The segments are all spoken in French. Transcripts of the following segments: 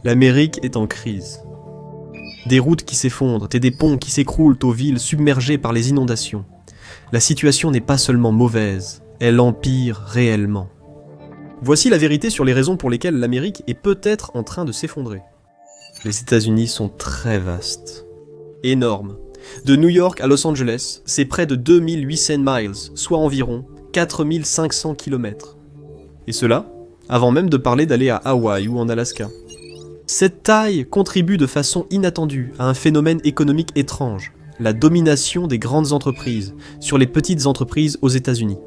L'Amérique est en crise. Des routes qui s'effondrent et des ponts qui s'écroulent aux villes submergées par les inondations. La situation n'est pas seulement mauvaise, elle empire réellement. Voici la vérité sur les raisons pour lesquelles l'Amérique est peut-être en train de s'effondrer. Les États-Unis sont très vastes. Énormes. De New York à Los Angeles, c'est près de 2800 miles, soit environ 4500 km. Et cela, avant même de parler d'aller à Hawaï ou en Alaska. Cette taille contribue de façon inattendue à un phénomène économique étrange, la domination des grandes entreprises sur les petites entreprises aux États-Unis.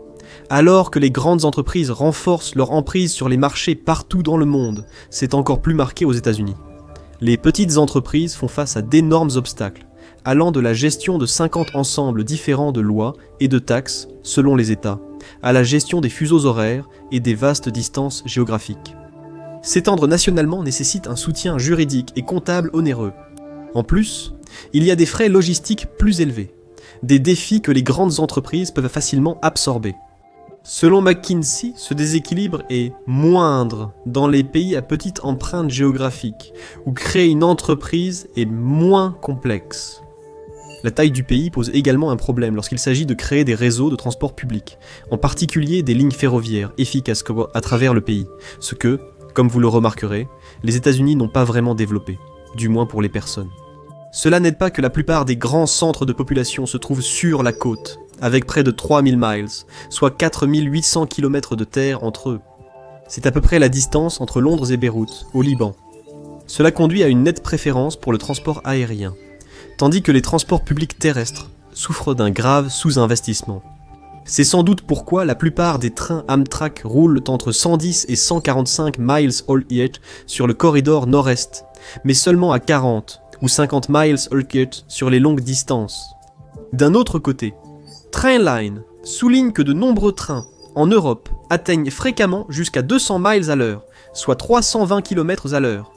Alors que les grandes entreprises renforcent leur emprise sur les marchés partout dans le monde, c'est encore plus marqué aux États-Unis. Les petites entreprises font face à d'énormes obstacles, allant de la gestion de 50 ensembles différents de lois et de taxes, selon les États, à la gestion des fuseaux horaires et des vastes distances géographiques. S'étendre nationalement nécessite un soutien juridique et comptable onéreux. En plus, il y a des frais logistiques plus élevés, des défis que les grandes entreprises peuvent facilement absorber. Selon McKinsey, ce déséquilibre est moindre dans les pays à petite empreinte géographique, où créer une entreprise est moins complexe. La taille du pays pose également un problème lorsqu'il s'agit de créer des réseaux de transport public, en particulier des lignes ferroviaires efficaces à travers le pays, ce que, comme vous le remarquerez, les États-Unis n'ont pas vraiment développé, du moins pour les personnes. Cela n'aide pas que la plupart des grands centres de population se trouvent sur la côte, avec près de 3000 miles, soit 4800 km de terre entre eux. C'est à peu près la distance entre Londres et Beyrouth, au Liban. Cela conduit à une nette préférence pour le transport aérien, tandis que les transports publics terrestres souffrent d'un grave sous-investissement. C'est sans doute pourquoi la plupart des trains Amtrak roulent entre 110 et 145 miles all-year sur le corridor nord-est, mais seulement à 40 ou 50 miles all-year sur les longues distances. D'un autre côté, Trainline souligne que de nombreux trains en Europe atteignent fréquemment jusqu'à 200 miles à l'heure, soit 320 km à l'heure.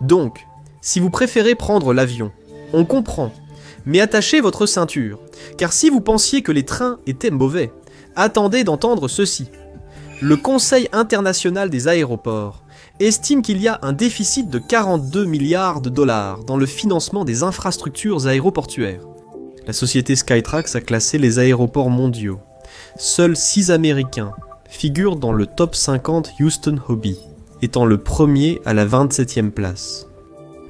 Donc, si vous préférez prendre l'avion, on comprend, mais attachez votre ceinture, car si vous pensiez que les trains étaient mauvais, attendez d'entendre ceci. Le Conseil international des aéroports estime qu'il y a un déficit de 42 milliards de dollars dans le financement des infrastructures aéroportuaires. La société Skytrax a classé les aéroports mondiaux. Seuls 6 Américains figurent dans le top 50 Houston Hobby, étant le premier à la 27e place.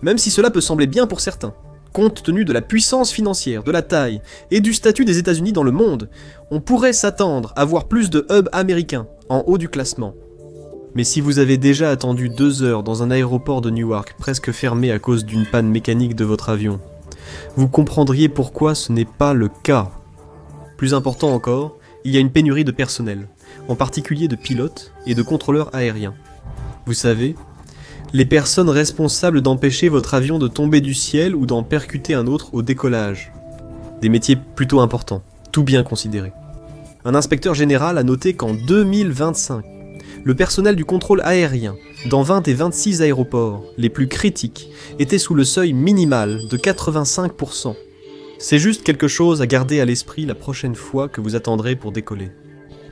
Même si cela peut sembler bien pour certains, compte tenu de la puissance financière, de la taille et du statut des États-Unis dans le monde, on pourrait s'attendre à voir plus de hubs américains en haut du classement. Mais si vous avez déjà attendu 2 heures dans un aéroport de Newark presque fermé à cause d'une panne mécanique de votre avion, vous comprendriez pourquoi ce n'est pas le cas. Plus important encore, il y a une pénurie de personnel, en particulier de pilotes et de contrôleurs aériens. Vous savez, les personnes responsables d'empêcher votre avion de tomber du ciel ou d'en percuter un autre au décollage. Des métiers plutôt importants, tout bien considéré. Un inspecteur général a noté qu'en 2025, le personnel du contrôle aérien, dans 20 et 26 aéroports, les plus critiques, était sous le seuil minimal de 85%. C'est juste quelque chose à garder à l'esprit la prochaine fois que vous attendrez pour décoller.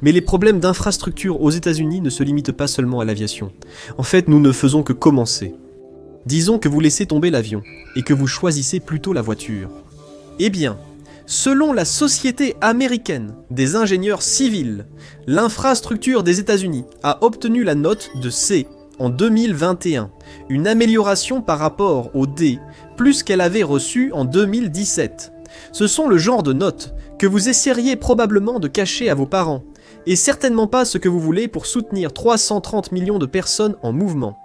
Mais les problèmes d'infrastructure aux États-Unis ne se limitent pas seulement à l'aviation. En fait, nous ne faisons que commencer. Disons que vous laissez tomber l'avion, et que vous choisissez plutôt la voiture. Eh bien, selon la Société américaine des ingénieurs civils, l'infrastructure des États-Unis a obtenu la note de C en 2021, une amélioration par rapport au D, plus qu'elle avait reçu en 2017. Ce sont le genre de notes que vous essaieriez probablement de cacher à vos parents, et certainement pas ce que vous voulez pour soutenir 330 millions de personnes en mouvement.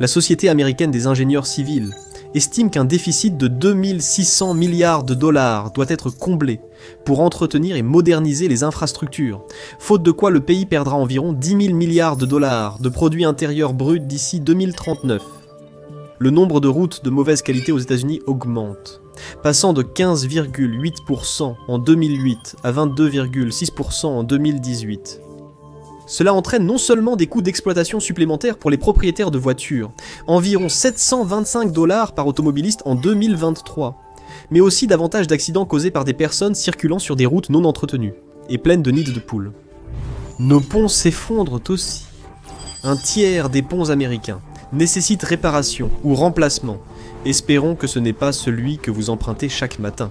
La Société américaine des ingénieurs civils estime qu'un déficit de 2600 milliards de dollars doit être comblé pour entretenir et moderniser les infrastructures, faute de quoi le pays perdra environ 10 000 milliards de dollars de produits intérieurs bruts d'ici 2039. Le nombre de routes de mauvaise qualité aux États-Unis augmente, passant de 15,8% en 2008 à 22,6% en 2018. Cela entraîne non seulement des coûts d'exploitation supplémentaires pour les propriétaires de voitures, environ 725 $ par automobiliste en 2023, mais aussi davantage d'accidents causés par des personnes circulant sur des routes non entretenues et pleines de nids de poules. Nos ponts s'effondrent aussi. Un tiers des ponts américains, nécessite réparation ou remplacement. Espérons que ce n'est pas celui que vous empruntez chaque matin.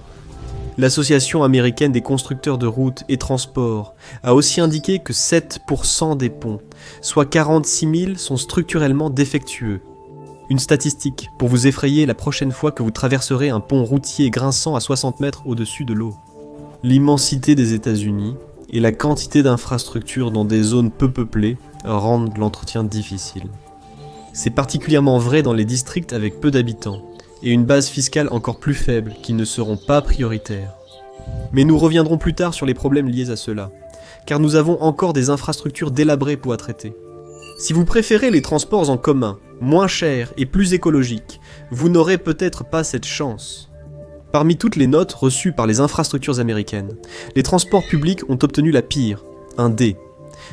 L'Association américaine des constructeurs de routes et transports a aussi indiqué que 7% des ponts, soit 46 000, sont structurellement défectueux. Une statistique pour vous effrayer la prochaine fois que vous traverserez un pont routier grinçant à 60 mètres au-dessus de l'eau. L'immensité des États-Unis et la quantité d'infrastructures dans des zones peu peuplées rendent l'entretien difficile. C'est particulièrement vrai dans les districts avec peu d'habitants et une base fiscale encore plus faible qui ne seront pas prioritaires. Mais nous reviendrons plus tard sur les problèmes liés à cela, car nous avons encore des infrastructures délabrées pour à traiter. Si vous préférez les transports en commun, moins chers et plus écologiques, vous n'aurez peut-être pas cette chance. Parmi toutes les notes reçues par les infrastructures américaines, les transports publics ont obtenu la pire, un D.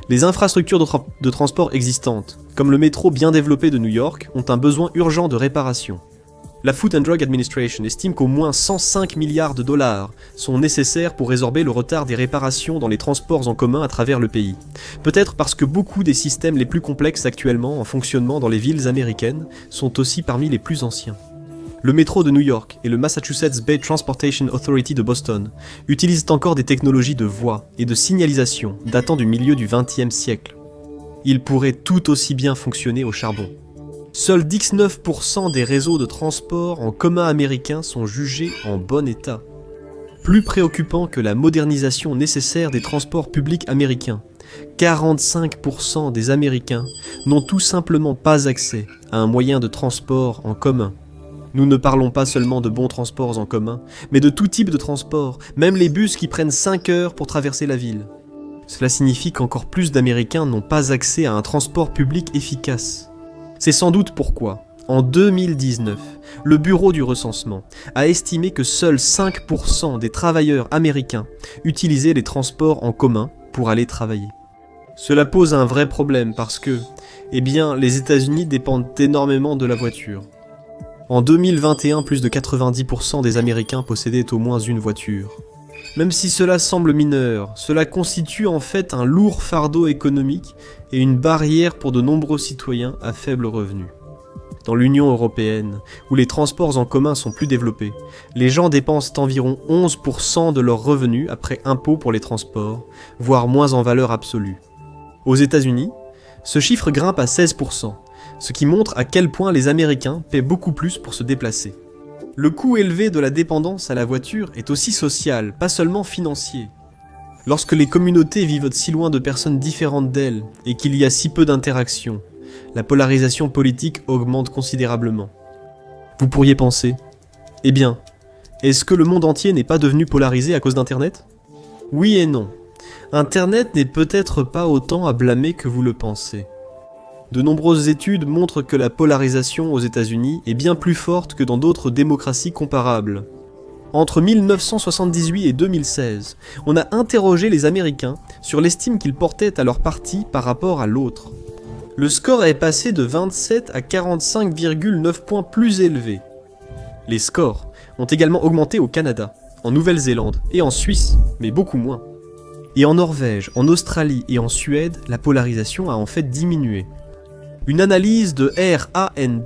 Les infrastructures de transport existantes, comme le métro bien développé de New York, ont un besoin urgent de réparation. La Food and Drug Administration estime qu'au moins 105 milliards de dollars sont nécessaires pour résorber le retard des réparations dans les transports en commun à travers le pays. Peut-être parce que beaucoup des systèmes les plus complexes actuellement en fonctionnement dans les villes américaines sont aussi parmi les plus anciens. Le métro de New York et le Massachusetts Bay Transportation Authority de Boston utilisent encore des technologies de voie et de signalisation datant du milieu du XXe siècle. Ils pourraient tout aussi bien fonctionner au charbon. Seuls 19% des réseaux de transport en commun américains sont jugés en bon état. Plus préoccupant que la modernisation nécessaire des transports publics américains, 45% des Américains n'ont tout simplement pas accès à un moyen de transport en commun. Nous ne parlons pas seulement de bons transports en commun, mais de tout type de transport, même les bus qui prennent 5 heures pour traverser la ville. Cela signifie qu'encore plus d'Américains n'ont pas accès à un transport public efficace. C'est sans doute pourquoi, en 2019, le Bureau du recensement a estimé que seuls 5% des travailleurs américains utilisaient les transports en commun pour aller travailler. Cela pose un vrai problème parce que, les États-Unis dépendent énormément de la voiture. En 2021, plus de 90% des Américains possédaient au moins une voiture. Même si cela semble mineur, cela constitue en fait un lourd fardeau économique et une barrière pour de nombreux citoyens à faible revenu. Dans l'Union européenne, où les transports en commun sont plus développés, les gens dépensent environ 11% de leurs revenus après impôts pour les transports, voire moins en valeur absolue. Aux États-Unis, ce chiffre grimpe à 16%, ce qui montre à quel point les Américains paient beaucoup plus pour se déplacer. Le coût élevé de la dépendance à la voiture est aussi social, pas seulement financier. Lorsque les communautés vivent si loin de personnes différentes d'elles et qu'il y a si peu d'interactions, la polarisation politique augmente considérablement. Vous pourriez penser, est-ce que le monde entier n'est pas devenu polarisé à cause d'Internet ? Oui et non. Internet n'est peut-être pas autant à blâmer que vous le pensez. De nombreuses études montrent que la polarisation aux États-Unis est bien plus forte que dans d'autres démocraties comparables. Entre 1978 et 2016, on a interrogé les Américains sur l'estime qu'ils portaient à leur parti par rapport à l'autre. Le score est passé de 27 à 45,9 points plus élevé. Les scores ont également augmenté au Canada, en Nouvelle-Zélande et en Suisse, mais beaucoup moins. Et en Norvège, en Australie et en Suède, la polarisation a en fait diminué. Une analyse de RAND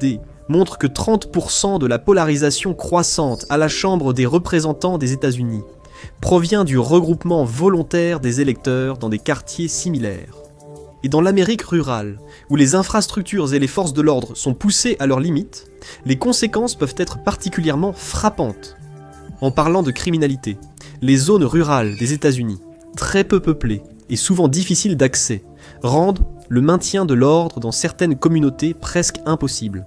montre que 30% de la polarisation croissante à la Chambre des représentants des États-Unis provient du regroupement volontaire des électeurs dans des quartiers similaires. Et dans l'Amérique rurale, où les infrastructures et les forces de l'ordre sont poussées à leurs limites, les conséquences peuvent être particulièrement frappantes. En parlant de criminalité, les zones rurales des États-Unis, très peu peuplées et souvent difficiles d'accès, rendent le maintien de l'ordre dans certaines communautés presque impossible.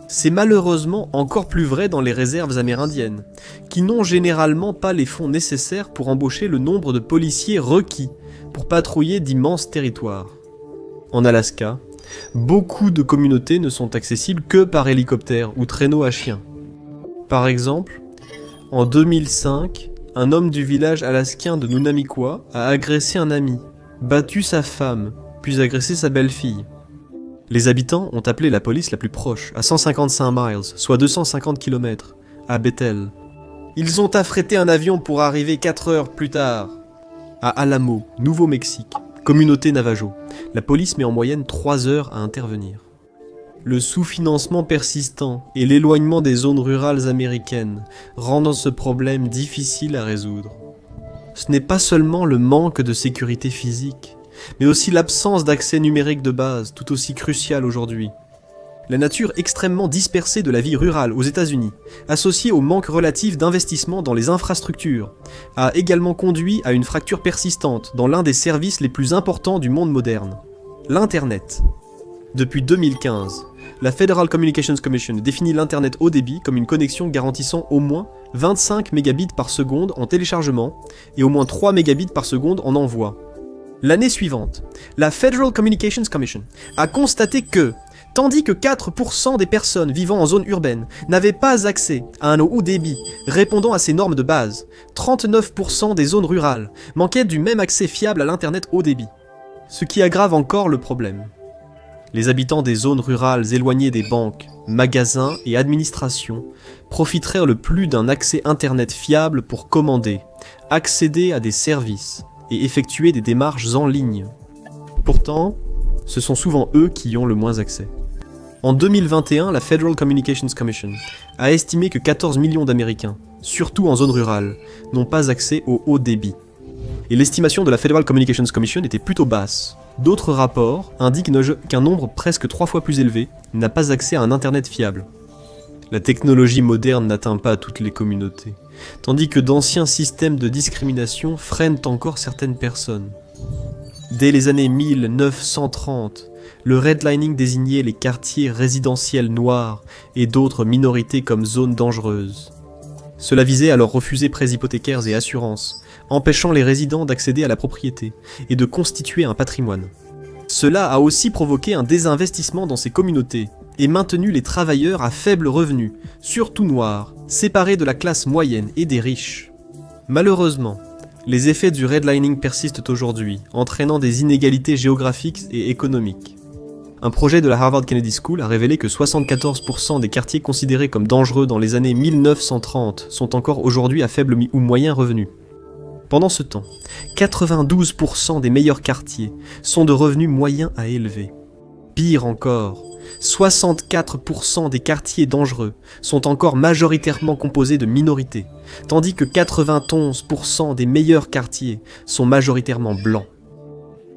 C'est malheureusement encore plus vrai dans les réserves amérindiennes, qui n'ont généralement pas les fonds nécessaires pour embaucher le nombre de policiers requis pour patrouiller d'immenses territoires. En Alaska, beaucoup de communautés ne sont accessibles que par hélicoptère ou traîneau à chiens. Par exemple, en 2005, un homme du village alaskien de Nunamiqua a agressé un ami, battu sa femme, puis agressé sa belle-fille. Les habitants ont appelé la police la plus proche, à 155 miles, soit 250 km, à Bethel. Ils ont affrété un avion pour arriver 4 heures plus tard. À Alamo, Nouveau-Mexique, communauté Navajo, la police met en moyenne 3 heures à intervenir. Le sous-financement persistant et l'éloignement des zones rurales américaines rendant ce problème difficile à résoudre. Ce n'est pas seulement le manque de sécurité physique, mais aussi l'absence d'accès numérique de base, tout aussi crucial aujourd'hui. La nature extrêmement dispersée de la vie rurale aux États-Unis, associée au manque relatif d'investissement dans les infrastructures, a également conduit à une fracture persistante dans l'un des services les plus importants du monde moderne, l'Internet. Depuis 2015, la Federal Communications Commission définit l'Internet haut débit comme une connexion garantissant au moins 25 mégabits par seconde en téléchargement et au moins 3 mégabits par seconde en envoi. L'année suivante, la Federal Communications Commission a constaté que, tandis que 4% des personnes vivant en zone urbaine n'avaient pas accès à un haut débit répondant à ces normes de base, 39% des zones rurales manquaient du même accès fiable à l'Internet haut débit. Ce qui aggrave encore le problème. Les habitants des zones rurales éloignées des banques, magasins et administrations profiteraient le plus d'un accès Internet fiable pour commander, accéder à des services et effectuer des démarches en ligne. Pourtant, ce sont souvent eux qui ont le moins accès. En 2021, la Federal Communications Commission a estimé que 14 millions d'Américains, surtout en zone rurale, n'ont pas accès au haut débit. Et l'estimation de la Federal Communications Commission était plutôt basse. D'autres rapports indiquent qu'un nombre presque 3 fois plus élevé n'a pas accès à un Internet fiable. La technologie moderne n'atteint pas toutes les communautés, tandis que d'anciens systèmes de discrimination freinent encore certaines personnes. Dès les années 1930, le redlining désignait les quartiers résidentiels noirs et d'autres minorités comme zones dangereuses. Cela visait à leur refuser prêts hypothécaires et assurances, empêchant les résidents d'accéder à la propriété et de constituer un patrimoine. Cela a aussi provoqué un désinvestissement dans ces communautés et maintenu les travailleurs à faible revenu, surtout noirs, séparés de la classe moyenne et des riches. Malheureusement, les effets du redlining persistent aujourd'hui, entraînant des inégalités géographiques et économiques. Un projet de la Harvard Kennedy School a révélé que 74% des quartiers considérés comme dangereux dans les années 1930 sont encore aujourd'hui à faible ou moyen revenu. Pendant ce temps, 92% des meilleurs quartiers sont de revenus moyens à élevés. Pire encore, 64% des quartiers dangereux sont encore majoritairement composés de minorités, tandis que 91% des meilleurs quartiers sont majoritairement blancs.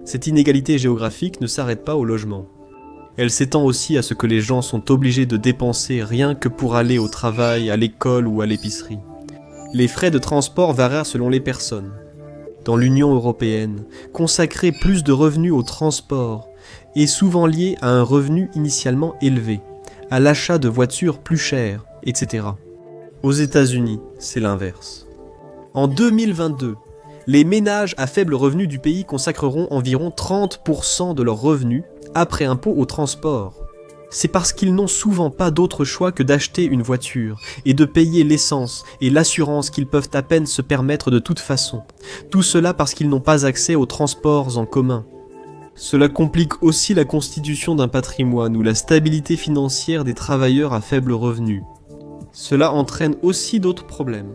Cette inégalité géographique ne s'arrête pas au logement. Elle s'étend aussi à ce que les gens sont obligés de dépenser rien que pour aller au travail, à l'école ou à l'épicerie. Les frais de transport varient selon les personnes. Dans l'Union européenne, consacrer plus de revenus au transport est souvent lié à un revenu initialement élevé, à l'achat de voitures plus chères, etc. Aux États-Unis, c'est l'inverse. En 2022, les ménages à faible revenu du pays consacreront environ 30% de leurs revenus après impôt au transport. C'est parce qu'ils n'ont souvent pas d'autre choix que d'acheter une voiture et de payer l'essence et l'assurance qu'ils peuvent à peine se permettre de toute façon. Tout cela parce qu'ils n'ont pas accès aux transports en commun. Cela complique aussi la constitution d'un patrimoine ou la stabilité financière des travailleurs à faible revenu. Cela entraîne aussi d'autres problèmes.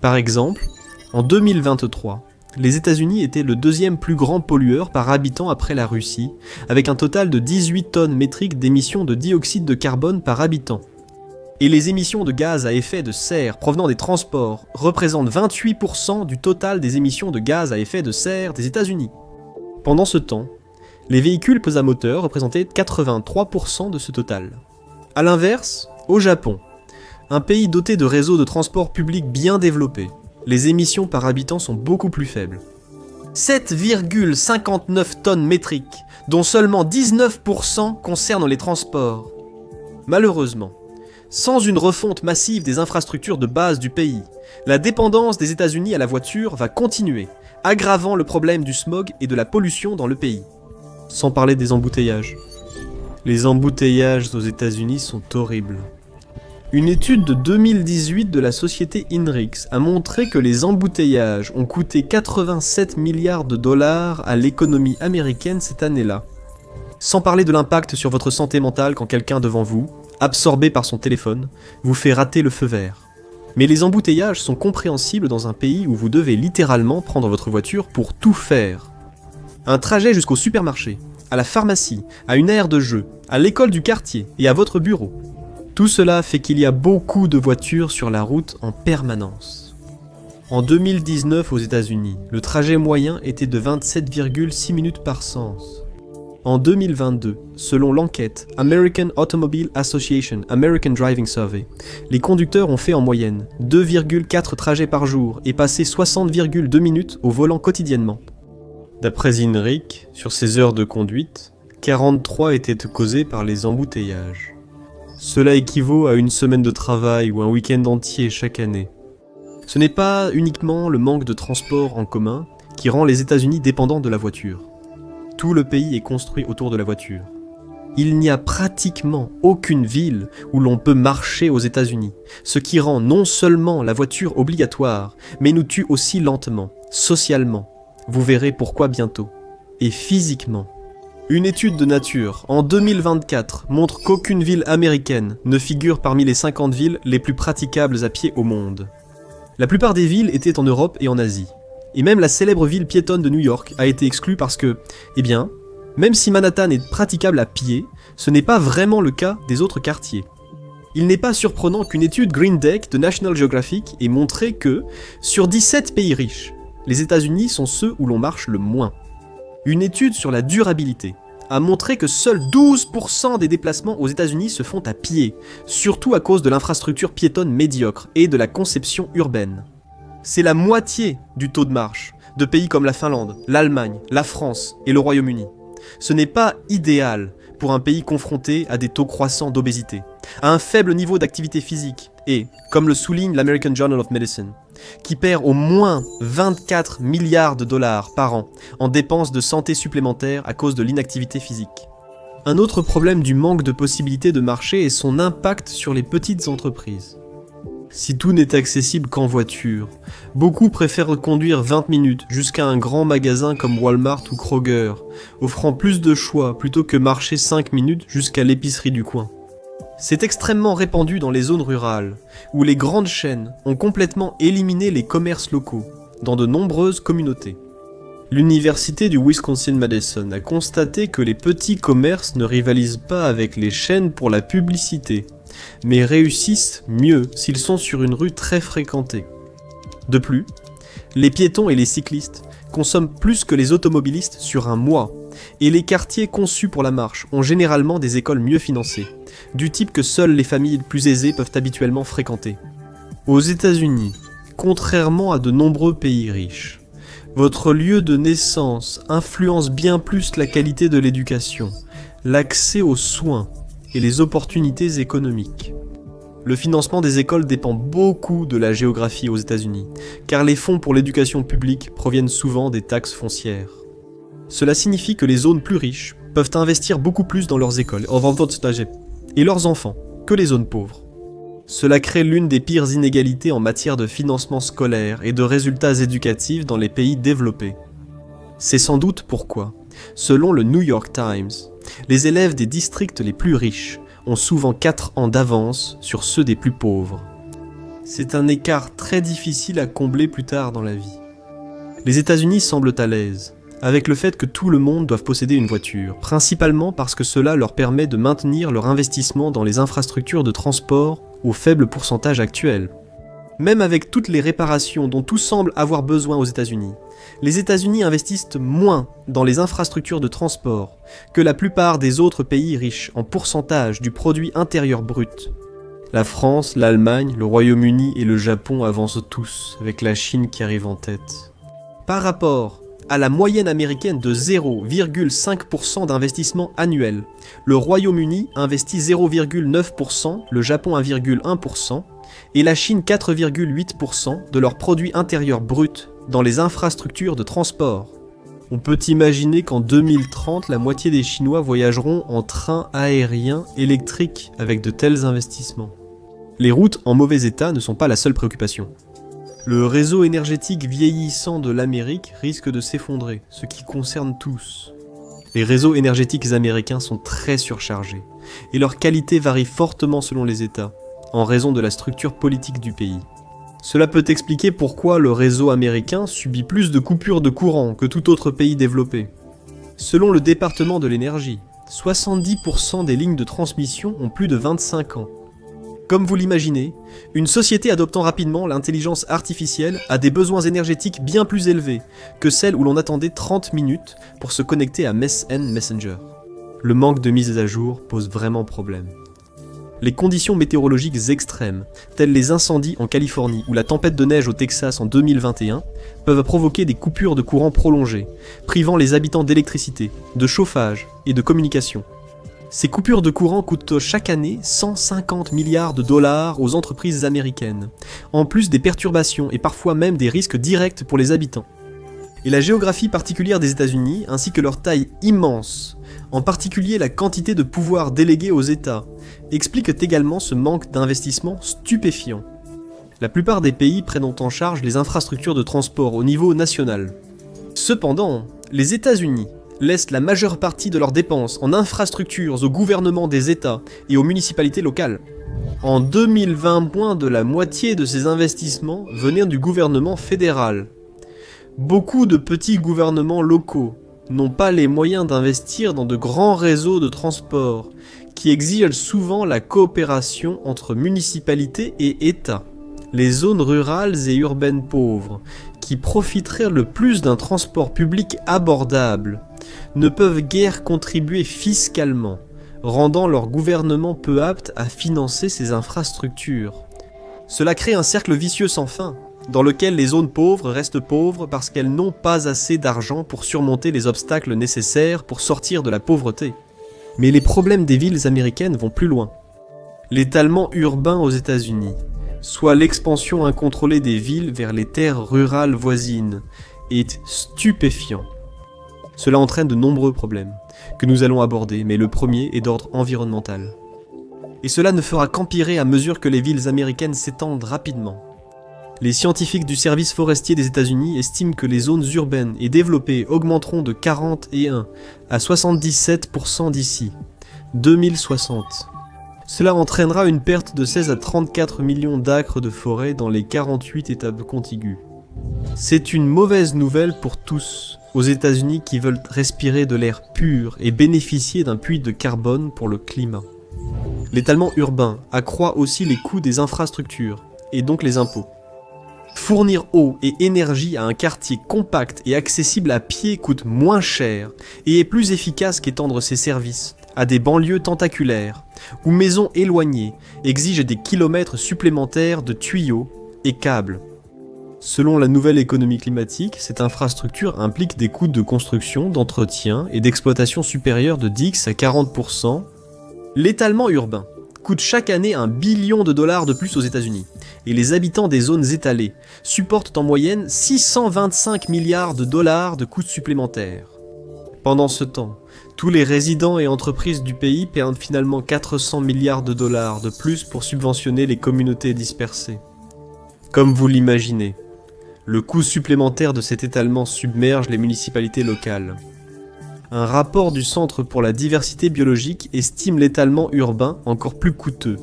Par exemple, en 2023, les États-Unis étaient le deuxième plus grand pollueur par habitant après la Russie, avec un total de 18 tonnes métriques d'émissions de dioxyde de carbone par habitant. Et les émissions de gaz à effet de serre provenant des transports représentent 28% du total des émissions de gaz à effet de serre des États-Unis. Pendant ce temps, les véhicules pesant moteur représentaient 83% de ce total. A l'inverse, au Japon, un pays doté de réseaux de transport public bien développés, les émissions par habitant sont beaucoup plus faibles. 7,59 tonnes métriques, dont seulement 19% concernent les transports. Malheureusement, sans une refonte massive des infrastructures de base du pays, la dépendance des États-Unis à la voiture va continuer, aggravant le problème du smog et de la pollution dans le pays. Sans parler des embouteillages. Les embouteillages aux États-Unis sont horribles. Une étude de 2018 de la société INRIX a montré que les embouteillages ont coûté 87 milliards de dollars à l'économie américaine cette année-là. Sans parler de l'impact sur votre santé mentale quand quelqu'un devant vous, absorbé par son téléphone, vous fait rater le feu vert. Mais les embouteillages sont compréhensibles dans un pays où vous devez littéralement prendre votre voiture pour tout faire. Un trajet jusqu'au supermarché, à la pharmacie, à une aire de jeu, à l'école du quartier et à votre bureau. Tout cela fait qu'il y a beaucoup de voitures sur la route en permanence. En 2019 aux États-Unis, le trajet moyen était de 27,6 minutes par sens. En 2022, selon l'enquête American Automobile Association American Driving Survey, les conducteurs ont fait en moyenne 2,4 trajets par jour et passé 60,2 minutes au volant quotidiennement. D'après INRIC, sur ces heures de conduite, 43 étaient causées par les embouteillages. Cela équivaut à une semaine de travail ou un week-end entier chaque année. Ce n'est pas uniquement le manque de transport en commun qui rend les États-Unis dépendants de la voiture. Tout le pays est construit autour de la voiture. Il n'y a pratiquement aucune ville où l'on peut marcher aux États-Unis, ce qui rend non seulement la voiture obligatoire, mais nous tue aussi lentement, socialement. Vous verrez pourquoi bientôt. Et physiquement. Une étude de Nature, en 2024, montre qu'aucune ville américaine ne figure parmi les 50 villes les plus praticables à pied au monde. La plupart des villes étaient en Europe et en Asie. Et même la célèbre ville piétonne de New York a été exclue parce que, même si Manhattan est praticable à pied, ce n'est pas vraiment le cas des autres quartiers. Il n'est pas surprenant qu'une étude Green Deck de National Geographic ait montré que, sur 17 pays riches, les États-Unis sont ceux où l'on marche le moins. Une étude sur la durabilité a montré que seuls 12% des déplacements aux États-Unis se font à pied, surtout à cause de l'infrastructure piétonne médiocre et de la conception urbaine. C'est la moitié du taux de marche de pays comme la Finlande, l'Allemagne, la France et le Royaume-Uni. Ce n'est pas idéal pour un pays confronté à des taux croissants d'obésité, à un faible niveau d'activité physique et, comme le souligne l'American Journal of Medicine, qui perd au moins 24 milliards de dollars par an en dépenses de santé supplémentaires à cause de l'inactivité physique. Un autre problème du manque de possibilités de marché est son impact sur les petites entreprises. Si tout n'est accessible qu'en voiture, beaucoup préfèrent conduire 20 minutes jusqu'à un grand magasin comme Walmart ou Kroger, offrant plus de choix plutôt que marcher 5 minutes jusqu'à l'épicerie du coin. C'est extrêmement répandu dans les zones rurales, où les grandes chaînes ont complètement éliminé les commerces locaux, dans de nombreuses communautés. L'université du Wisconsin-Madison a constaté que les petits commerces ne rivalisent pas avec les chaînes pour la publicité, mais réussissent mieux s'ils sont sur une rue très fréquentée. De plus, les piétons et les cyclistes consomment plus que les automobilistes sur un mois, et les quartiers conçus pour la marche ont généralement des écoles mieux financées, du type que seules les familles plus aisées peuvent habituellement fréquenter. Aux États-Unis, contrairement à de nombreux pays riches, votre lieu de naissance influence bien plus la qualité de l'éducation, l'accès aux soins et les opportunités économiques. Le financement des écoles dépend beaucoup de la géographie aux États-Unis, car les fonds pour l'éducation publique proviennent souvent des taxes foncières. Cela signifie que les zones plus riches peuvent investir beaucoup plus dans leurs écoles et leurs enfants que les zones pauvres. Cela crée l'une des pires inégalités en matière de financement scolaire et de résultats éducatifs dans les pays développés. C'est sans doute pourquoi, selon le New York Times, les élèves des districts les plus riches ont souvent 4 ans d'avance sur ceux des plus pauvres. C'est un écart très difficile à combler plus tard dans la vie. Les États-Unis semblent à l'aise avec le fait que tout le monde doit posséder une voiture, principalement parce que cela leur permet de maintenir leur investissement dans les infrastructures de transport au faible pourcentage actuel. Même avec toutes les réparations dont tout semble avoir besoin aux États-Unis, les États-Unis investissent moins dans les infrastructures de transport que la plupart des autres pays riches en pourcentage du produit intérieur brut. La France, l'Allemagne, le Royaume-Uni et le Japon avancent tous, avec la Chine qui arrive en tête. Par rapport à la moyenne américaine de 0,5% d'investissement annuel, le Royaume-Uni investit 0,9%, le Japon 1,1% et la Chine 4,8% de leur produit intérieur brut dans les infrastructures de transport. On peut imaginer qu'en 2030, la moitié des Chinois voyageront en train aérien électrique avec de tels investissements. Les routes en mauvais état ne sont pas la seule préoccupation. Le réseau énergétique vieillissant de l'Amérique risque de s'effondrer, ce qui concerne tous. Les réseaux énergétiques américains sont très surchargés, et leur qualité varie fortement selon les États, en raison de la structure politique du pays. Cela peut expliquer pourquoi le réseau américain subit plus de coupures de courant que tout autre pays développé. Selon le département de l'énergie, 70% des lignes de transmission ont plus de 25 ans. Comme vous l'imaginez, une société adoptant rapidement l'intelligence artificielle a des besoins énergétiques bien plus élevés que celle où l'on attendait 30 minutes pour se connecter à MSN Messenger. Le manque de mise à jour pose vraiment problème. Les conditions météorologiques extrêmes, telles les incendies en Californie ou la tempête de neige au Texas en 2021, peuvent provoquer des coupures de courant prolongées, privant les habitants d'électricité, de chauffage et de communication. Ces coupures de courant coûtent chaque année 150 milliards de dollars aux entreprises américaines, en plus des perturbations et parfois même des risques directs pour les habitants. Et la géographie particulière des États-Unis, ainsi que leur taille immense, en particulier la quantité de pouvoir délégué aux États, expliquent également ce manque d'investissement stupéfiant. La plupart des pays prennent en charge les infrastructures de transport au niveau national. Cependant, les États-Unis laissent la majeure partie de leurs dépenses en infrastructures au gouvernement des États et aux municipalités locales. En 2020, moins de la moitié de ces investissements venaient du gouvernement fédéral. Beaucoup de petits gouvernements locaux n'ont pas les moyens d'investir dans de grands réseaux de transport qui exigent souvent la coopération entre municipalités et États. Les zones rurales et urbaines pauvres, qui profiteraient le plus d'un transport public abordable, ne peuvent guère contribuer fiscalement, rendant leur gouvernement peu apte à financer ces infrastructures. Cela crée un cercle vicieux sans fin, dans lequel les zones pauvres restent pauvres parce qu'elles n'ont pas assez d'argent pour surmonter les obstacles nécessaires pour sortir de la pauvreté. Mais les problèmes des villes américaines vont plus loin. L'étalement urbain aux États-Unis, soit l'expansion incontrôlée des villes vers les terres rurales voisines, est stupéfiant. Cela entraîne de nombreux problèmes, que nous allons aborder, mais le premier est d'ordre environnemental. Et cela ne fera qu'empirer à mesure que les villes américaines s'étendent rapidement. Les scientifiques du service forestier des États-Unis estiment que les zones urbaines et développées augmenteront de 41 à 77% d'ici 2060. Cela entraînera une perte de 16 à 34 millions d'acres de forêt dans les 48 États contigus. C'est une mauvaise nouvelle pour tous, aux États-Unis qui veulent respirer de l'air pur et bénéficier d'un puits de carbone pour le climat. L'étalement urbain accroît aussi les coûts des infrastructures, et donc les impôts. Fournir eau et énergie à un quartier compact et accessible à pied coûte moins cher et est plus efficace qu'étendre ses services à des banlieues tentaculaires où maisons éloignées exigent des kilomètres supplémentaires de tuyaux et câbles. Selon la nouvelle économie climatique, cette infrastructure implique des coûts de construction, d'entretien et d'exploitation supérieurs de 10 à 40%. L'étalement urbain coûte chaque année $1 billion de plus aux États-Unis, et les habitants des zones étalées supportent en moyenne 625 milliards de dollars de coûts supplémentaires. Pendant ce temps, tous les résidents et entreprises du pays perdent finalement 400 milliards de dollars de plus pour subventionner les communautés dispersées. Comme vous l'imaginez, le coût supplémentaire de cet étalement submerge les municipalités locales. Un rapport du Centre pour la diversité biologique estime l'étalement urbain encore plus coûteux,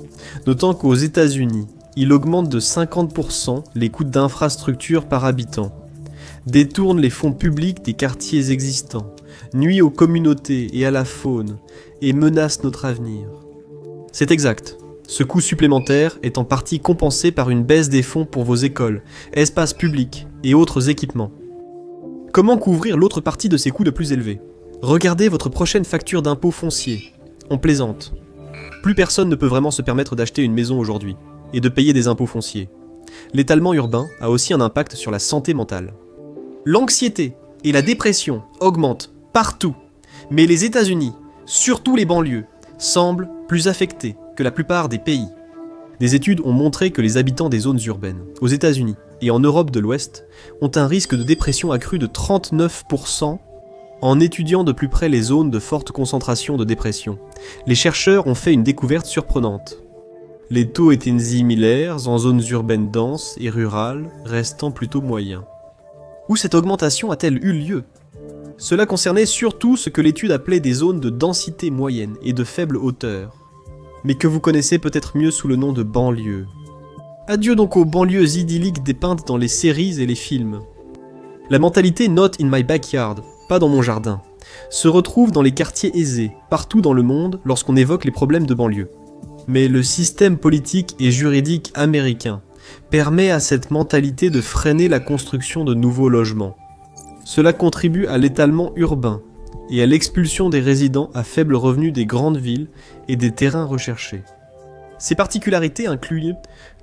notant qu'aux États-Unis, il augmente de 50% les coûts d'infrastructures par habitant, détourne les fonds publics des quartiers existants, nuit aux communautés et à la faune, et menace notre avenir. C'est exact. Ce coût supplémentaire est en partie compensé par une baisse des fonds pour vos écoles, espaces publics et autres équipements. Comment couvrir l'autre partie de ces coûts de plus élevés ? Regardez votre prochaine facture d'impôt foncier. On plaisante. Plus personne ne peut vraiment se permettre d'acheter une maison aujourd'hui et de payer des impôts fonciers. L'étalement urbain a aussi un impact sur la santé mentale. L'anxiété et la dépression augmentent partout, mais les États-Unis, surtout les banlieues, semblent plus affectés que la plupart des pays. Des études ont montré que les habitants des zones urbaines, aux États-Unis et en Europe de l'Ouest, ont un risque de dépression accru de 39% en étudiant de plus près les zones de forte concentration de dépression. Les chercheurs ont fait une découverte surprenante. Les taux étaient similaires en zones urbaines denses et rurales, restant plutôt moyens. Où cette augmentation a-t-elle eu lieu ? Cela concernait surtout ce que l'étude appelait des zones de densité moyenne et de faible hauteur, mais que vous connaissez peut-être mieux sous le nom de banlieues. Adieu donc aux banlieues idylliques dépeintes dans les séries et les films. La mentalité « not in my backyard », pas dans mon jardin, se retrouvent dans les quartiers aisés, partout dans le monde, lorsqu'on évoque les problèmes de banlieue. Mais le système politique et juridique américain permet à cette mentalité de freiner la construction de nouveaux logements. Cela contribue à l'étalement urbain et à l'expulsion des résidents à faible revenu des grandes villes et des terrains recherchés. Ces particularités incluent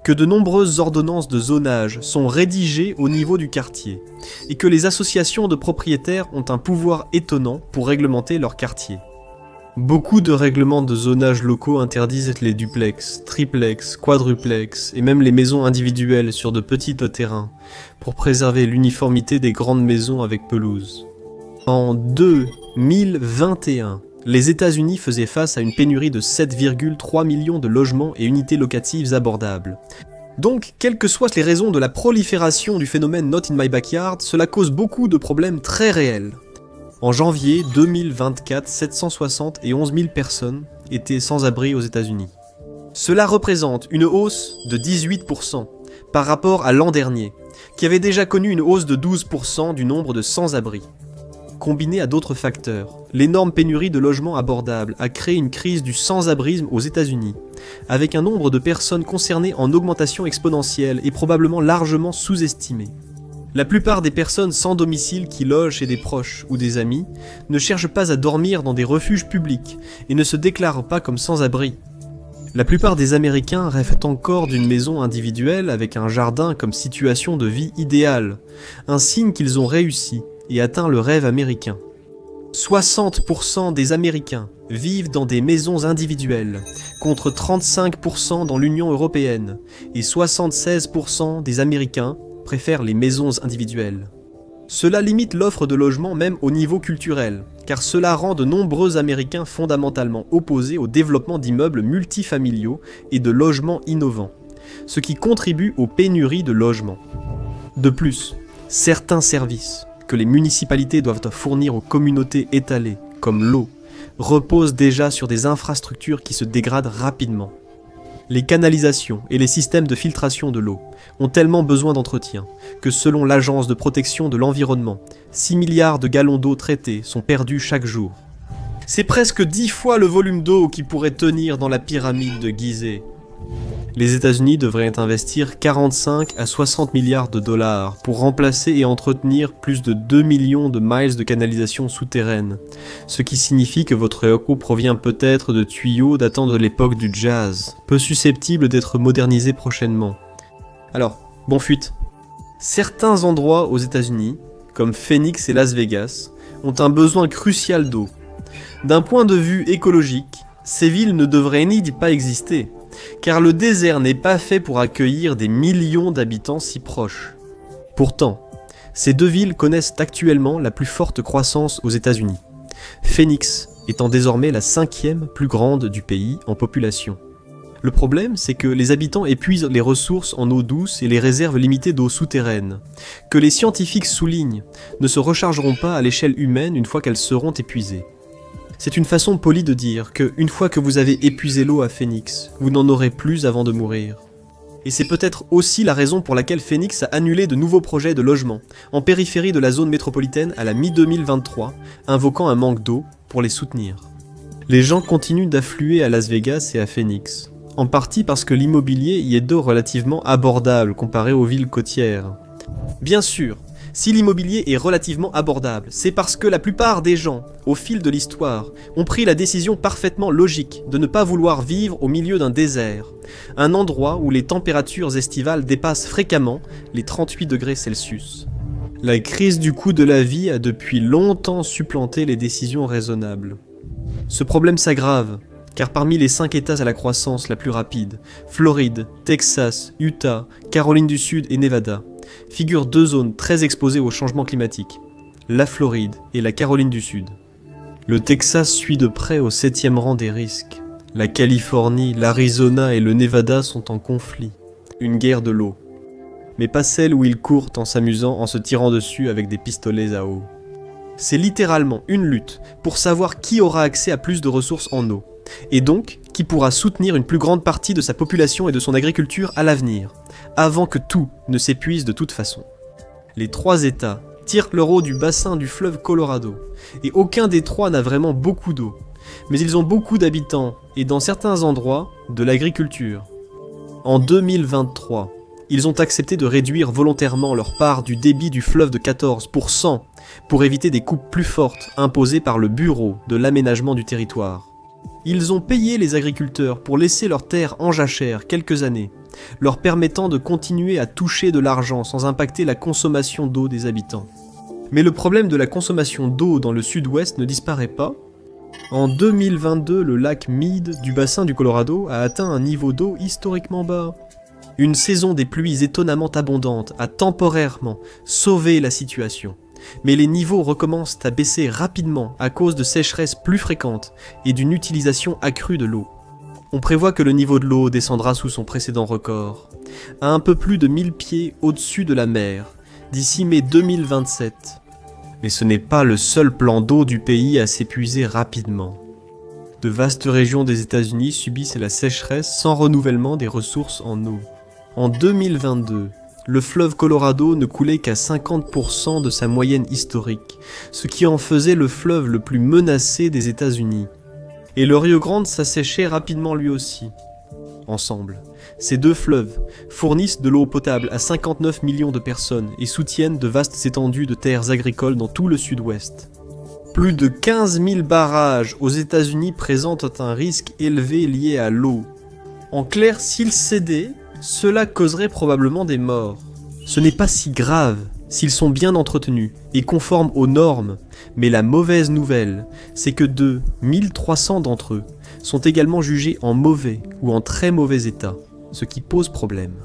que de nombreuses ordonnances de zonage sont rédigées au niveau du quartier et que les associations de propriétaires ont un pouvoir étonnant pour réglementer leur quartier. Beaucoup de règlements de zonage locaux interdisent les duplex, triplex, quadruplex et même les maisons individuelles sur de petits terrains pour préserver l'uniformité des grandes maisons avec pelouse. En 2021, les États-Unis faisaient face à une pénurie de 7,3 millions de logements et unités locatives abordables. Donc, quelles que soient les raisons de la prolifération du phénomène Not in my backyard, cela cause beaucoup de problèmes très réels. En janvier 2024, 771 000 personnes étaient sans abri aux États-Unis. Cela représente une hausse de 18% par rapport à l'an dernier, qui avait déjà connu une hausse de 12% du nombre de sans-abri. Combiné à d'autres facteurs, l'énorme pénurie de logements abordables a créé une crise du sans-abrisme aux États-Unis, avec un nombre de personnes concernées en augmentation exponentielle et probablement largement sous-estimé. La plupart des personnes sans domicile qui logent chez des proches ou des amis ne cherchent pas à dormir dans des refuges publics et ne se déclarent pas comme sans-abri. La plupart des Américains rêvent encore d'une maison individuelle avec un jardin comme situation de vie idéale, un signe qu'ils ont réussi et atteint le rêve américain. 60% des Américains vivent dans des maisons individuelles, contre 35% dans l'Union européenne, et 76% des Américains préfèrent les maisons individuelles. Cela limite l'offre de logement même au niveau culturel, car cela rend de nombreux Américains fondamentalement opposés au développement d'immeubles multifamiliaux et de logements innovants, ce qui contribue aux pénuries de logements. De plus, certains services que les municipalités doivent fournir aux communautés étalées, comme l'eau, reposent déjà sur des infrastructures qui se dégradent rapidement. Les canalisations et les systèmes de filtration de l'eau ont tellement besoin d'entretien que selon l'Agence de protection de l'environnement, 6 milliards de gallons d'eau traités sont perdus chaque jour. C'est presque 10 fois le volume d'eau qui pourrait tenir dans la pyramide de Gizeh. Les États-Unis devraient investir 45 à 60 milliards de dollars pour remplacer et entretenir plus de 2 millions de miles de canalisation souterraine, ce qui signifie que votre écho provient peut-être de tuyaux datant de l'époque du jazz, peu susceptibles d'être modernisés prochainement. Alors, bon fuite. Certains endroits aux États-Unis, comme Phoenix et Las Vegas, ont un besoin crucial d'eau. D'un point de vue écologique, ces villes ne devraient ni pas exister, car le désert n'est pas fait pour accueillir des millions d'habitants si proches. Pourtant, ces deux villes connaissent actuellement la plus forte croissance aux États-Unis, Phoenix étant désormais la 5e plus grande du pays en population. Le problème, c'est que les habitants épuisent les ressources en eau douce et les réserves limitées d'eau souterraine, que les scientifiques soulignent, ne se rechargeront pas à l'échelle humaine une fois qu'elles seront épuisées. C'est une façon polie de dire que, une fois que vous avez épuisé l'eau à Phoenix, vous n'en aurez plus avant de mourir. Et c'est peut-être aussi la raison pour laquelle Phoenix a annulé de nouveaux projets de logement, en périphérie de la zone métropolitaine à la mi-2023, invoquant un manque d'eau pour les soutenir. Les gens continuent d'affluer à Las Vegas et à Phoenix, en partie parce que l'immobilier y est d'eau relativement abordable comparé aux villes côtières. Bien sûr, si l'immobilier est relativement abordable, c'est parce que la plupart des gens, au fil de l'histoire, ont pris la décision parfaitement logique de ne pas vouloir vivre au milieu d'un désert, un endroit où les températures estivales dépassent fréquemment les 38 degrés Celsius. La crise du coût de la vie a depuis longtemps supplanté les décisions raisonnables. Ce problème s'aggrave, car parmi les 5 États à la croissance la plus rapide, Floride, Texas, Utah, Caroline du Sud et Nevada, figurent 2 zones très exposées au changement climatique, la Floride et la Caroline du Sud. Le Texas suit de près au 7e rang des risques. La Californie, l'Arizona et le Nevada sont en conflit, une guerre de l'eau. Mais pas celle où ils courent en s'amusant en se tirant dessus avec des pistolets à eau. C'est littéralement une lutte pour savoir qui aura accès à plus de ressources en eau, et donc qui pourra soutenir une plus grande partie de sa population et de son agriculture à l'avenir, avant que tout ne s'épuise de toute façon. Les 3 États tirent leur eau du bassin du fleuve Colorado, et aucun des trois n'a vraiment beaucoup d'eau. Mais ils ont beaucoup d'habitants, et dans certains endroits, de l'agriculture. En 2023, ils ont accepté de réduire volontairement leur part du débit du fleuve de 14% pour éviter des coupes plus fortes imposées par le Bureau de l'aménagement du territoire. Ils ont payé les agriculteurs pour laisser leurs terres en jachère quelques années, leur permettant de continuer à toucher de l'argent sans impacter la consommation d'eau des habitants. Mais le problème de la consommation d'eau dans le sud-ouest ne disparaît pas. En 2022, le lac Meade du bassin du Colorado a atteint un niveau d'eau historiquement bas. Une saison des pluies étonnamment abondantes a temporairement sauvé la situation. Mais les niveaux recommencent à baisser rapidement à cause de sécheresses plus fréquentes et d'une utilisation accrue de l'eau. On prévoit que le niveau de l'eau descendra sous son précédent record, à un peu plus de 1000 pieds au-dessus de la mer, d'ici mai 2027. Mais ce n'est pas le seul plan d'eau du pays à s'épuiser rapidement. De vastes régions des États-Unis subissent la sécheresse sans renouvellement des ressources en eau. En 2022, le fleuve Colorado ne coulait qu'à 50% de sa moyenne historique, ce qui en faisait le fleuve le plus menacé des États-Unis. Et le Rio Grande s'asséchait rapidement lui aussi. Ensemble, ces deux fleuves fournissent de l'eau potable à 59 millions de personnes et soutiennent de vastes étendues de terres agricoles dans tout le sud-ouest. Plus de 15 000 barrages aux États-Unis présentent un risque élevé lié à l'eau. En clair, s'ils cédaient, cela causerait probablement des morts. Ce n'est pas si grave s'ils sont bien entretenus et conformes aux normes, mais la mauvaise nouvelle, c'est que 1300 d'entre eux sont également jugés en mauvais ou en très mauvais état, ce qui pose problème.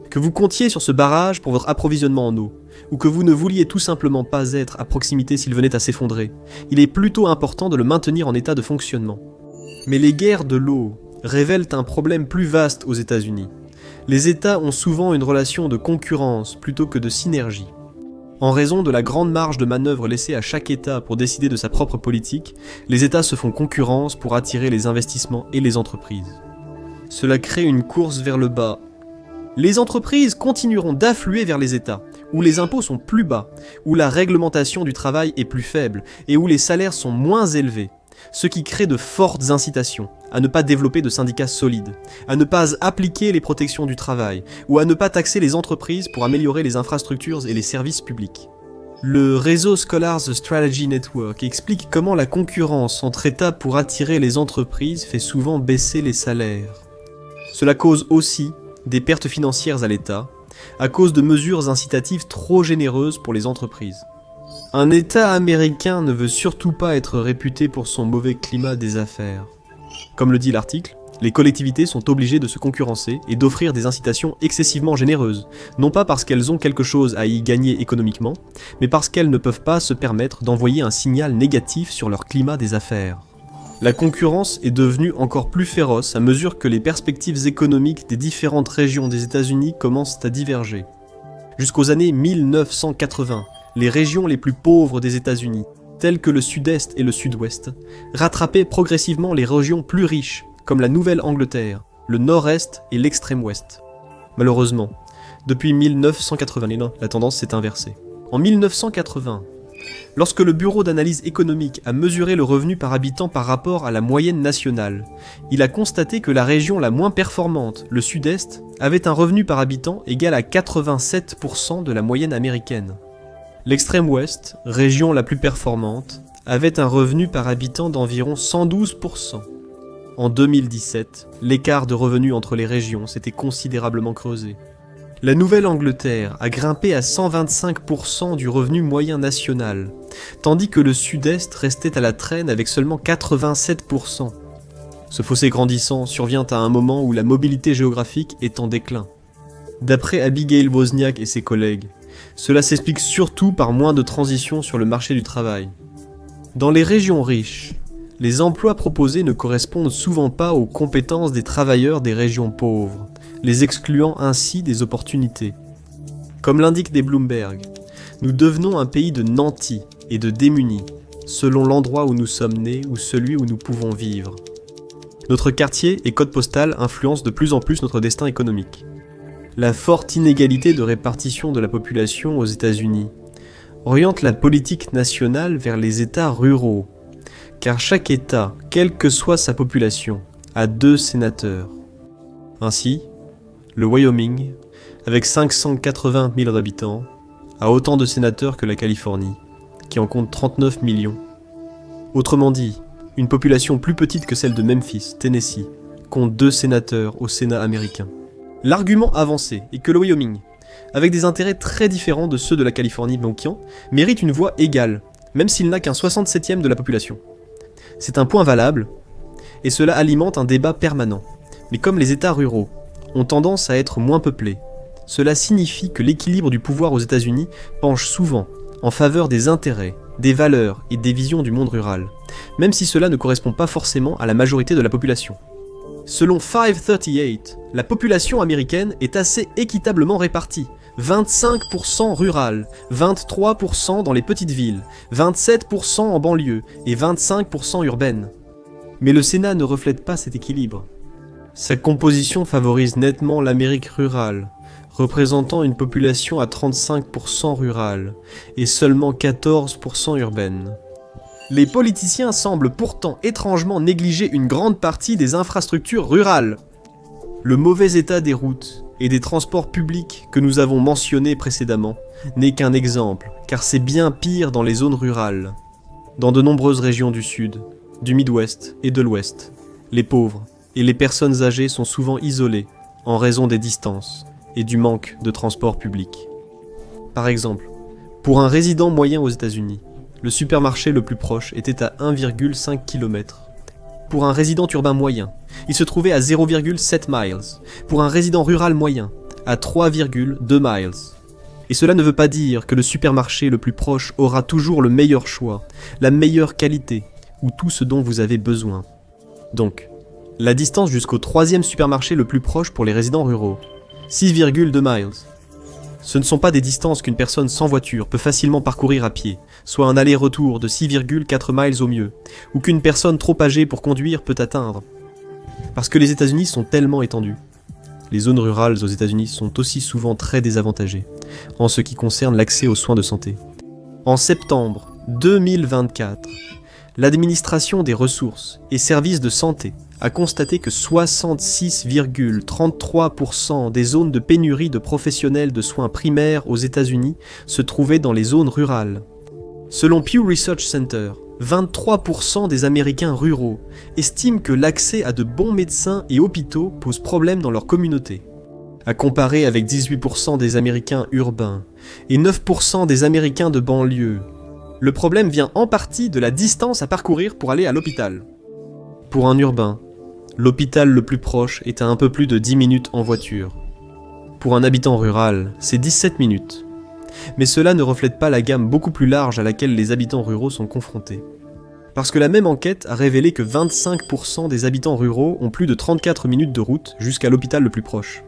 Que vous comptiez sur ce barrage pour votre approvisionnement en eau, ou que vous ne vouliez tout simplement pas être à proximité s'il venait à s'effondrer, il est plutôt important de le maintenir en état de fonctionnement. Mais les guerres de l'eau révèlent un problème plus vaste aux États-Unis. Les États ont souvent une relation de concurrence plutôt que de synergie. En raison de la grande marge de manœuvre laissée à chaque État pour décider de sa propre politique, les États se font concurrence pour attirer les investissements et les entreprises. Cela crée une course vers le bas. Les entreprises continueront d'affluer vers les États, où les impôts sont plus bas, où la réglementation du travail est plus faible et où les salaires sont moins élevés, ce qui crée de fortes incitations à ne pas développer de syndicats solides, à ne pas appliquer les protections du travail, ou à ne pas taxer les entreprises pour améliorer les infrastructures et les services publics. Le réseau Scholars Strategy Network explique comment la concurrence entre États pour attirer les entreprises fait souvent baisser les salaires. Cela cause aussi des pertes financières à l'État, à cause de mesures incitatives trop généreuses pour les entreprises. Un État américain ne veut surtout pas être réputé pour son mauvais climat des affaires. Comme le dit l'article, les collectivités sont obligées de se concurrencer et d'offrir des incitations excessivement généreuses, non pas parce qu'elles ont quelque chose à y gagner économiquement, mais parce qu'elles ne peuvent pas se permettre d'envoyer un signal négatif sur leur climat des affaires. La concurrence est devenue encore plus féroce à mesure que les perspectives économiques des différentes régions des États-Unis commencent à diverger. Jusqu'aux années 1980, les régions les plus pauvres des États-Unis, telles que le sud-est et le sud-ouest, rattrapaient progressivement les régions plus riches, comme la Nouvelle-Angleterre, le nord-est et l'extrême-ouest. Malheureusement, depuis 1980, la tendance s'est inversée. En 1980, lorsque le Bureau d'analyse économique a mesuré le revenu par habitant par rapport à la moyenne nationale, il a constaté que la région la moins performante, le sud-est, avait un revenu par habitant égal à 87% de la moyenne américaine. L'extrême-ouest, région la plus performante, avait un revenu par habitant d'environ 112%. En 2017, l'écart de revenus entre les régions s'était considérablement creusé. La Nouvelle-Angleterre a grimpé à 125% du revenu moyen national, tandis que le sud-est restait à la traîne avec seulement 87%. Ce fossé grandissant survient à un moment où la mobilité géographique est en déclin. D'après Abigail Wozniak et ses collègues, cela s'explique surtout par moins de transition sur le marché du travail. Dans les régions riches, les emplois proposés ne correspondent souvent pas aux compétences des travailleurs des régions pauvres, les excluant ainsi des opportunités. Comme l'indique des Bloomberg, nous devenons un pays de nantis et de démunis, selon l'endroit où nous sommes nés ou celui où nous pouvons vivre. Notre quartier et code postal influencent de plus en plus notre destin économique. La forte inégalité de répartition de la population aux États-Unis oriente la politique nationale vers les États ruraux, car chaque État, quelle que soit sa population, a 2 sénateurs. Ainsi, le Wyoming, avec 580 000 habitants, a autant de sénateurs que la Californie, qui en compte 39 millions. Autrement dit, une population plus petite que celle de Memphis, Tennessee, compte 2 sénateurs au Sénat américain. L'argument avancé est que le Wyoming, avec des intérêts très différents de ceux de la Californie manquant, mérite une voix égale, même s'il n'a qu'un 67e de la population. C'est un point valable, et cela alimente un débat permanent. Mais comme les États ruraux ont tendance à être moins peuplés, cela signifie que l'équilibre du pouvoir aux États-Unis penche souvent en faveur des intérêts, des valeurs et des visions du monde rural, même si cela ne correspond pas forcément à la majorité de la population. Selon 538, la population américaine est assez équitablement répartie. 25% rural, 23% dans les petites villes, 27% en banlieue et 25% urbaine. Mais le Sénat ne reflète pas cet équilibre. Sa composition favorise nettement l'Amérique rurale, représentant une population à 35% rurale et seulement 14% urbaine. Les politiciens semblent pourtant étrangement négliger une grande partie des infrastructures rurales. Le mauvais état des routes et des transports publics que nous avons mentionnés précédemment n'est qu'un exemple, car c'est bien pire dans les zones rurales. Dans de nombreuses régions du Sud, du Midwest et de l'Ouest, les pauvres et les personnes âgées sont souvent isolés en raison des distances et du manque de transport public. Par exemple, pour un résident moyen aux États-Unis, le supermarché le plus proche était à 1,5 km. Pour un résident urbain moyen, il se trouvait à 0,7 miles. Pour un résident rural moyen, à 3,2 miles. Et cela ne veut pas dire que le supermarché le plus proche aura toujours le meilleur choix, la meilleure qualité, ou tout ce dont vous avez besoin. Donc, la distance jusqu'au 3e supermarché le plus proche pour les résidents ruraux, 6,2 miles. Ce ne sont pas des distances qu'une personne sans voiture peut facilement parcourir à pied, soit un aller-retour de 6,4 miles au mieux, ou qu'une personne trop âgée pour conduire peut atteindre. Parce que les États-Unis sont tellement étendus. Les zones rurales aux États-Unis sont aussi souvent très désavantagées, en ce qui concerne l'accès aux soins de santé. En septembre 2024, l'administration des ressources et services de santé a constaté que 66,33% des zones de pénurie de professionnels de soins primaires aux États-Unis se trouvaient dans les zones rurales. Selon Pew Research Center, 23% des Américains ruraux estiment que l'accès à de bons médecins et hôpitaux pose problème dans leur communauté, à comparer avec 18% des Américains urbains et 9% des Américains de banlieue. Le problème vient en partie de la distance à parcourir pour aller à l'hôpital. Pour un urbain, l'hôpital le plus proche est à un peu plus de 10 minutes en voiture. Pour un habitant rural, c'est 17 minutes. Mais cela ne reflète pas la gamme beaucoup plus large à laquelle les habitants ruraux sont confrontés. Parce que la même enquête a révélé que 25% des habitants ruraux ont plus de 34 minutes de route jusqu'à l'hôpital le plus proche.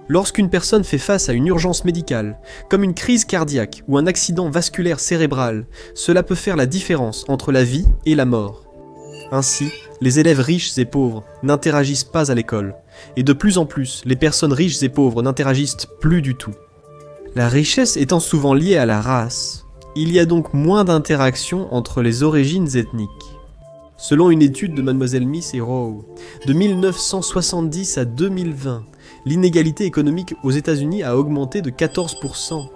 Lorsqu'une personne fait face à une urgence médicale, comme une crise cardiaque ou un accident vasculaire cérébral, cela peut faire la différence entre la vie et la mort. Ainsi, les élèves riches et pauvres n'interagissent pas à l'école, et de plus en plus, les personnes riches et pauvres n'interagissent plus du tout. La richesse étant souvent liée à la race, il y a donc moins d'interactions entre les origines ethniques. Selon une étude de Mlle Miss et Rowe, de 1970 à 2020, l'inégalité économique aux États-Unis a augmenté de 14%.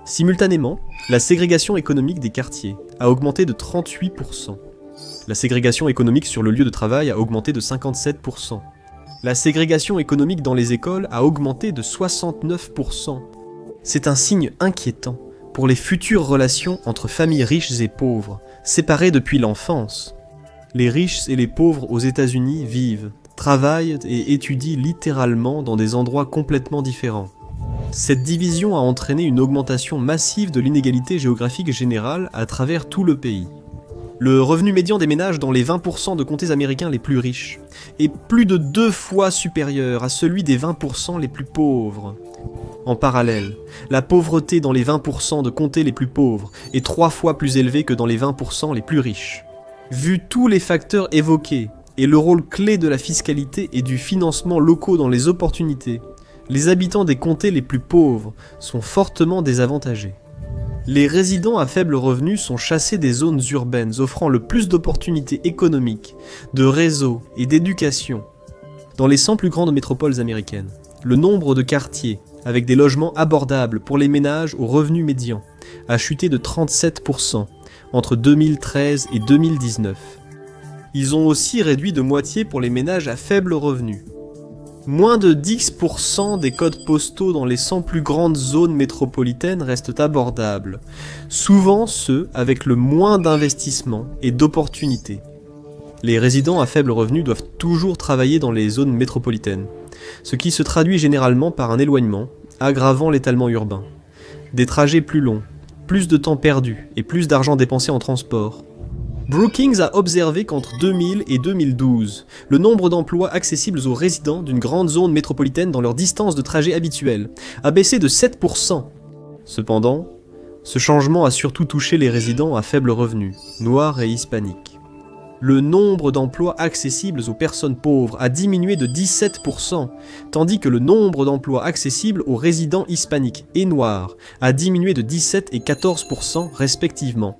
Simultanément, la ségrégation économique des quartiers a augmenté de 38%. La ségrégation économique sur le lieu de travail a augmenté de 57%. La ségrégation économique dans les écoles a augmenté de 69%. C'est un signe inquiétant pour les futures relations entre familles riches et pauvres, séparées depuis l'enfance. Les riches et les pauvres aux États-Unis vivent, travaillent et étudient littéralement dans des endroits complètement différents. Cette division a entraîné une augmentation massive de l'inégalité géographique générale à travers tout le pays. Le revenu médian des ménages dans les 20% de comtés américains les plus riches est plus de 2 fois supérieur à celui des 20% les plus pauvres. En parallèle, la pauvreté dans les 20% de comtés les plus pauvres est 3 fois plus élevée que dans les 20% les plus riches. Vu tous les facteurs évoqués et le rôle clé de la fiscalité et du financement locaux dans les opportunités, les habitants des comtés les plus pauvres sont fortement désavantagés. Les résidents à faible revenu sont chassés des zones urbaines offrant le plus d'opportunités économiques, de réseaux et d'éducation. Dans les 100 plus grandes métropoles américaines, le nombre de quartiers avec des logements abordables pour les ménages aux revenus médians a chuté de 37% entre 2013 et 2019. Ils ont aussi réduit de moitié pour les ménages à faible revenu. Moins de 10% des codes postaux dans les 100 plus grandes zones métropolitaines restent abordables, souvent ceux avec le moins d'investissement et d'opportunités. Les résidents à faible revenu doivent toujours travailler dans les zones métropolitaines, ce qui se traduit généralement par un éloignement, aggravant l'étalement urbain. Des trajets plus longs, plus de temps perdu et plus d'argent dépensé en transport. Brookings a observé qu'entre 2000 et 2012, le nombre d'emplois accessibles aux résidents d'une grande zone métropolitaine dans leur distance de trajet habituelle a baissé de 7%. Cependant, ce changement a surtout touché les résidents à faible revenu, noirs et hispaniques. Le nombre d'emplois accessibles aux personnes pauvres a diminué de 17%, tandis que le nombre d'emplois accessibles aux résidents hispaniques et noirs a diminué de 17 et 14% respectivement.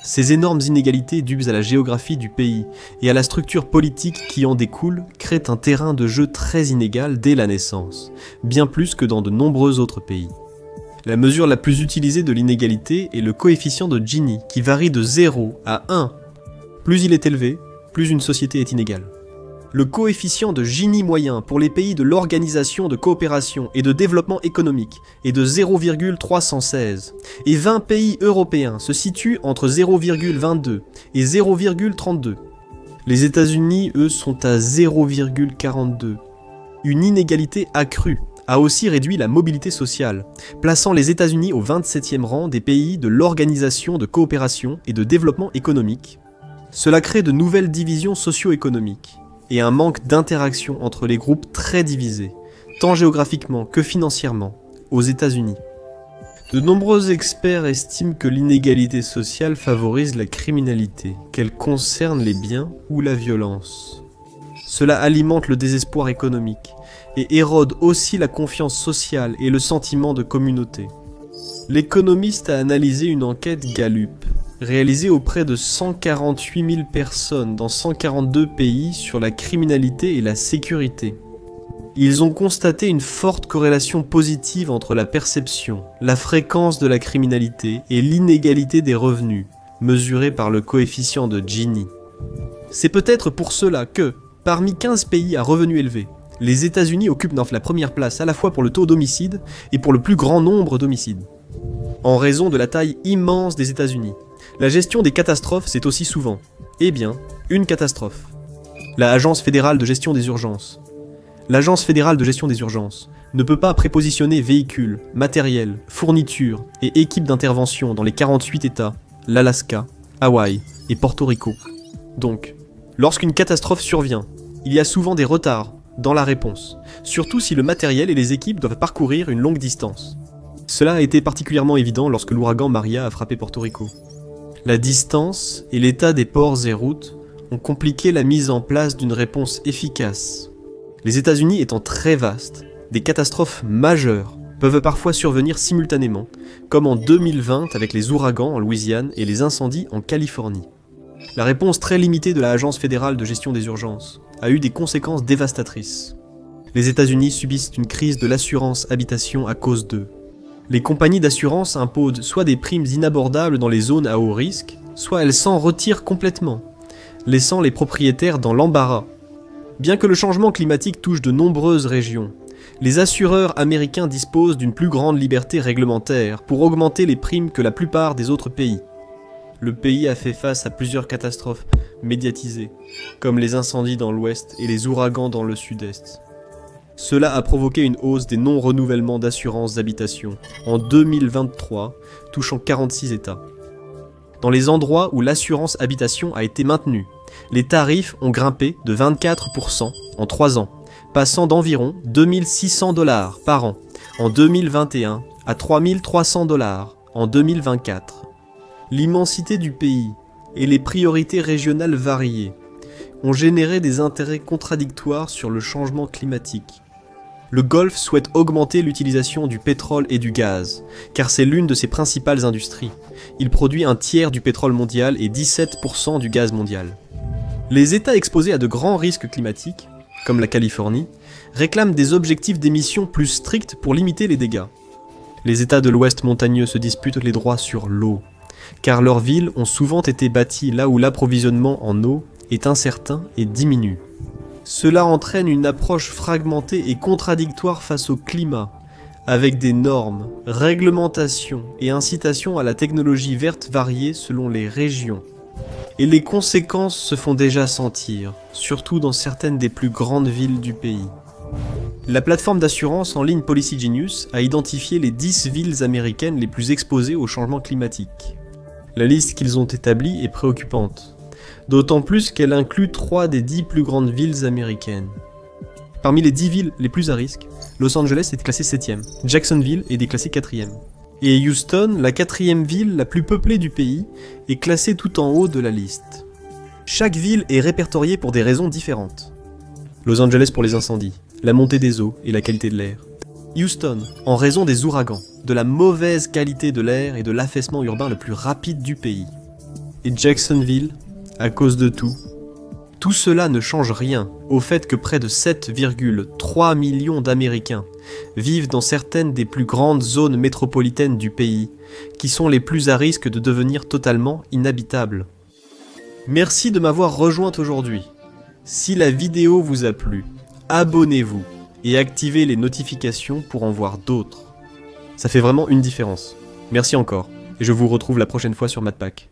Ces énormes inégalités dues à la géographie du pays et à la structure politique qui en découle créent un terrain de jeu très inégal dès la naissance, bien plus que dans de nombreux autres pays. La mesure la plus utilisée de l'inégalité est le coefficient de Gini, qui varie de 0 à 1. Plus il est élevé, plus une société est inégale. Le coefficient de Gini moyen pour les pays de l'Organisation de coopération et de développement économique est de 0,316 et 20 pays européens se situent entre 0,22 et 0,32. Les États-Unis, eux, sont à 0,42. Une inégalité accrue a aussi réduit la mobilité sociale, plaçant les États-Unis au 27e rang des pays de l'Organisation de coopération et de développement économique. Cela crée de nouvelles divisions socio-économiques et un manque d'interaction entre les groupes très divisés, tant géographiquement que financièrement, aux États-Unis. De nombreux experts estiment que l'inégalité sociale favorise la criminalité, qu'elle concerne les biens ou la violence. Cela alimente le désespoir économique et érode aussi la confiance sociale et le sentiment de communauté. L'économiste a analysé une enquête Gallup, réalisée auprès de 148 000 personnes dans 142 pays sur la criminalité et la sécurité. Ils ont constaté une forte corrélation positive entre la perception, la fréquence de la criminalité et l'inégalité des revenus, mesurée par le coefficient de Gini. C'est peut-être pour cela que, parmi 15 pays à revenus élevés, les États-Unis occupent la première place à la fois pour le taux d'homicide et pour le plus grand nombre d'homicides. En raison de la taille immense des États-Unis, la gestion des catastrophes, c'est aussi souvent, une catastrophe. La Agence fédérale de gestion des urgences. L'Agence fédérale de gestion des urgences ne peut pas prépositionner véhicules, matériel, fournitures et équipes d'intervention dans les 48 États, l'Alaska, Hawaï et Porto Rico. Donc, lorsqu'une catastrophe survient, il y a souvent des retards dans la réponse, surtout si le matériel et les équipes doivent parcourir une longue distance. Cela a été particulièrement évident lorsque l'ouragan Maria a frappé Porto Rico. La distance et l'état des ports et routes ont compliqué la mise en place d'une réponse efficace. Les États-Unis étant très vastes, des catastrophes majeures peuvent parfois survenir simultanément, comme en 2020 avec les ouragans en Louisiane et les incendies en Californie. La réponse très limitée de la Agence fédérale de gestion des urgences a eu des conséquences dévastatrices. Les États-Unis subissent une crise de l'assurance habitation à cause d'eux. Les compagnies d'assurance imposent soit des primes inabordables dans les zones à haut risque, soit elles s'en retirent complètement, laissant les propriétaires dans l'embarras. Bien que le changement climatique touche de nombreuses régions, les assureurs américains disposent d'une plus grande liberté réglementaire pour augmenter les primes que la plupart des autres pays. Le pays a fait face à plusieurs catastrophes médiatisées, comme les incendies dans l'ouest et les ouragans dans le sud-est. Cela a provoqué une hausse des non-renouvellements d'assurances d'habitation en 2023, touchant 46 États. Dans les endroits où l'assurance habitation a été maintenue, les tarifs ont grimpé de 24% en 3 ans, passant d'environ 2 600 $ par an en 2021 à 3 300 $ en 2024. L'immensité du pays et les priorités régionales variées ont généré des intérêts contradictoires sur le changement climatique. Le Golfe souhaite augmenter l'utilisation du pétrole et du gaz, car c'est l'une de ses principales industries. Il produit un tiers du pétrole mondial et 17% du gaz mondial. Les États exposés à de grands risques climatiques, comme la Californie, réclament des objectifs d'émissions plus stricts pour limiter les dégâts. Les États de l'Ouest montagneux se disputent les droits sur l'eau, car leurs villes ont souvent été bâties là où l'approvisionnement en eau est incertain et diminue. Cela entraîne une approche fragmentée et contradictoire face au climat, avec des normes, réglementations et incitations à la technologie verte variées selon les régions. Et les conséquences se font déjà sentir, surtout dans certaines des plus grandes villes du pays. La plateforme d'assurance en ligne Policy Genius a identifié les 10 villes américaines les plus exposées au changement climatique. La liste qu'ils ont établie est préoccupante, d'autant plus qu'elle inclut 3 des 10 plus grandes villes américaines. Parmi les 10 villes les plus à risque, Los Angeles est classée 7e, Jacksonville est déclassée 4e. Et Houston, la 4e ville la plus peuplée du pays, est classée tout en haut de la liste. Chaque ville est répertoriée pour des raisons différentes. Los Angeles pour les incendies, la montée des eaux et la qualité de l'air. Houston, en raison des ouragans, de la mauvaise qualité de l'air et de l'affaissement urbain le plus rapide du pays. Et Jacksonville, à cause de tout. Tout cela ne change rien au fait que près de 7,3 millions d'Américains vivent dans certaines des plus grandes zones métropolitaines du pays, qui sont les plus à risque de devenir totalement inhabitables. Merci de m'avoir rejoint aujourd'hui. Si la vidéo vous a plu, abonnez-vous et activez les notifications pour en voir d'autres. Ça fait vraiment une différence. Merci encore, et je vous retrouve la prochaine fois sur MatPack.